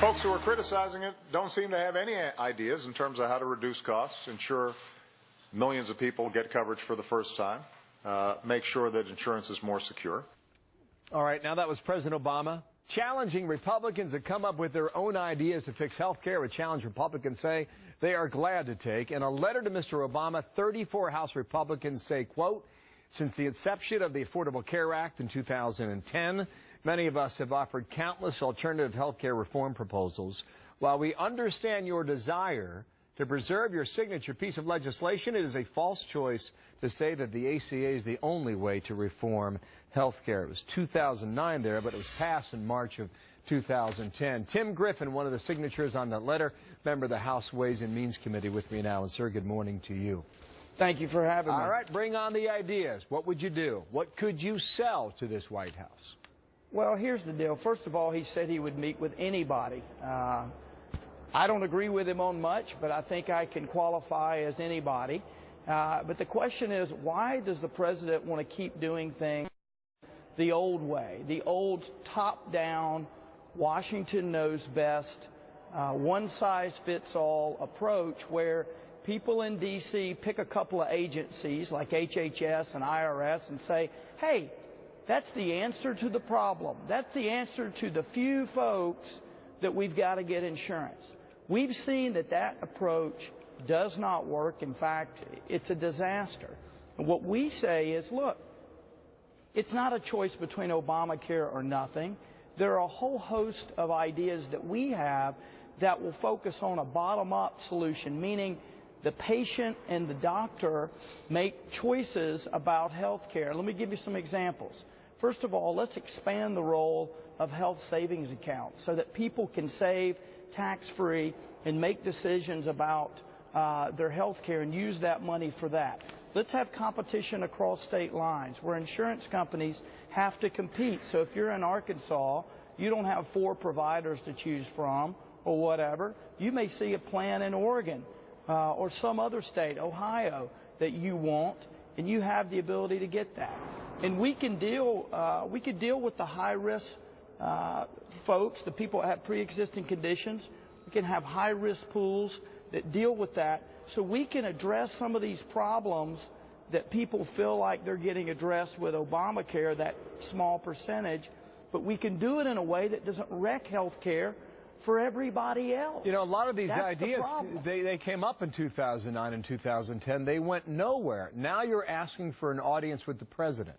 folks who are criticizing it don't seem to have any ideas in terms of how to reduce costs, ensure millions of people get coverage for the first time, make sure that insurance is more secure. All right, now that was President Obama challenging Republicans to come up with their own ideas to fix health care, a challenge Republicans say they are glad to take. In a letter to Mr. Obama, 34 House Republicans say, quote, since the inception of the Affordable Care Act in 2010, many of us have offered countless alternative health care reform proposals. While we understand your desire to preserve your signature piece of legislation, it is a false choice to say that the ACA is the only way to reform health care. It was 2009 there, but it was passed in March of 2010. Tim Griffin, one of the signatures on that letter, member of the House Ways and Means Committee, with me now. And, sir, good morning to you. Thank you for having me. All right, bring on the ideas. What would you do? What could you sell to this White House? Well, here's the deal. First of all, he said he would meet with anybody. I don't agree with him on much, but I think I can qualify as anybody. But the question is, why does the president want to keep doing things the old way, the old top-down, Washington knows best, one-size-fits-all approach where people in D.C. pick a couple of agencies like HHS and IRS and say, hey, that's the answer to the problem. That's the answer to the few folks that we've got to get insurance. We've seen that that approach does not work. In fact, it's a disaster. And what we say is, look, it's not a choice between Obamacare or nothing. There are a whole host of ideas that we have that will focus on a bottom-up solution, meaning the patient and the doctor make choices about health care. Let me give you some examples. First of all, let's expand the role of health savings accounts so that people can save tax-free and make decisions about their health care and use that money for that. Let's have competition across state lines where insurance companies have to compete. So if you're in Arkansas, you don't have 4 providers to choose from or whatever. You may see a plan in Oregon or some other state, Ohio, that you want, and you have the ability to get that. And we can deal with the high-risk folks, the people that have pre-existing conditions. We can have high-risk pools that deal with that, so we can address some of these problems that people feel like they're getting addressed with Obamacare, that small percentage, but we can do it in a way that doesn't wreck health care for everybody else. You know, a lot of these ideas, they came up in 2009 and 2010. They went nowhere. Now you're asking for an audience with the president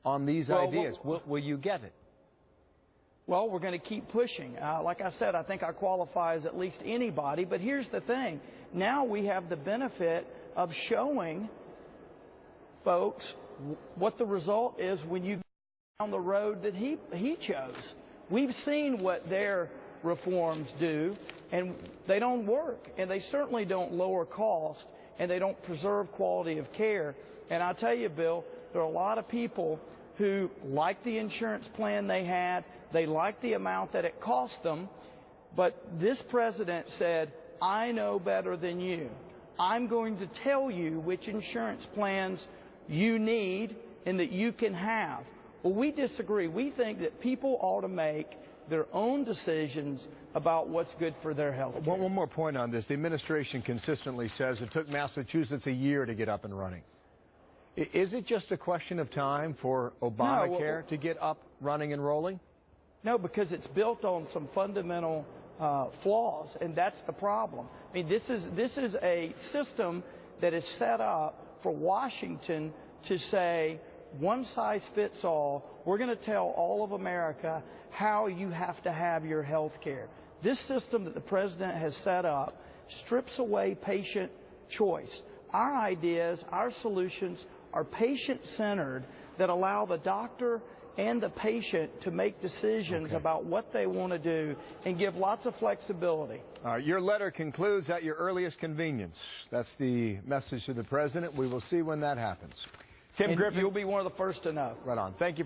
on these ideas. Will you get it? Well, we're going to keep pushing. Like I said, I think I qualify as at least anybody. But here's the thing. Now we have the benefit of showing folks what the result is when you go down the road that he chose. We've seen what their reforms do, and they don't work. And they certainly don't lower cost, and they don't preserve quality of care. And I tell you, Bill, there are a lot of people who like the insurance plan they had. They like the amount that it cost them. But this president said, I know better than you. I'm going to tell you which insurance plans you need and that you can have. Well, we disagree. We think that people ought to make their own decisions about what's good for their health care. One more point on this. The administration consistently says it took Massachusetts a year to get up and running. Is it just a question of time for Obamacare to get up, running, and rolling? No, because it's built on some fundamental flaws, and that's the problem. I mean, this is a system that is set up for Washington to say, one size fits all. We're going to tell all of America how you have to have your health care. This system that the president has set up strips away patient choice. Our ideas, our solutions are patient-centered that allow the doctor and the patient to make decisions about what they want to do and give lots of flexibility. Your letter concludes at your earliest convenience. That's the message to the president. We will see when that happens. Tim Griffin, you'll be one of the first to know. Right on. Thank you.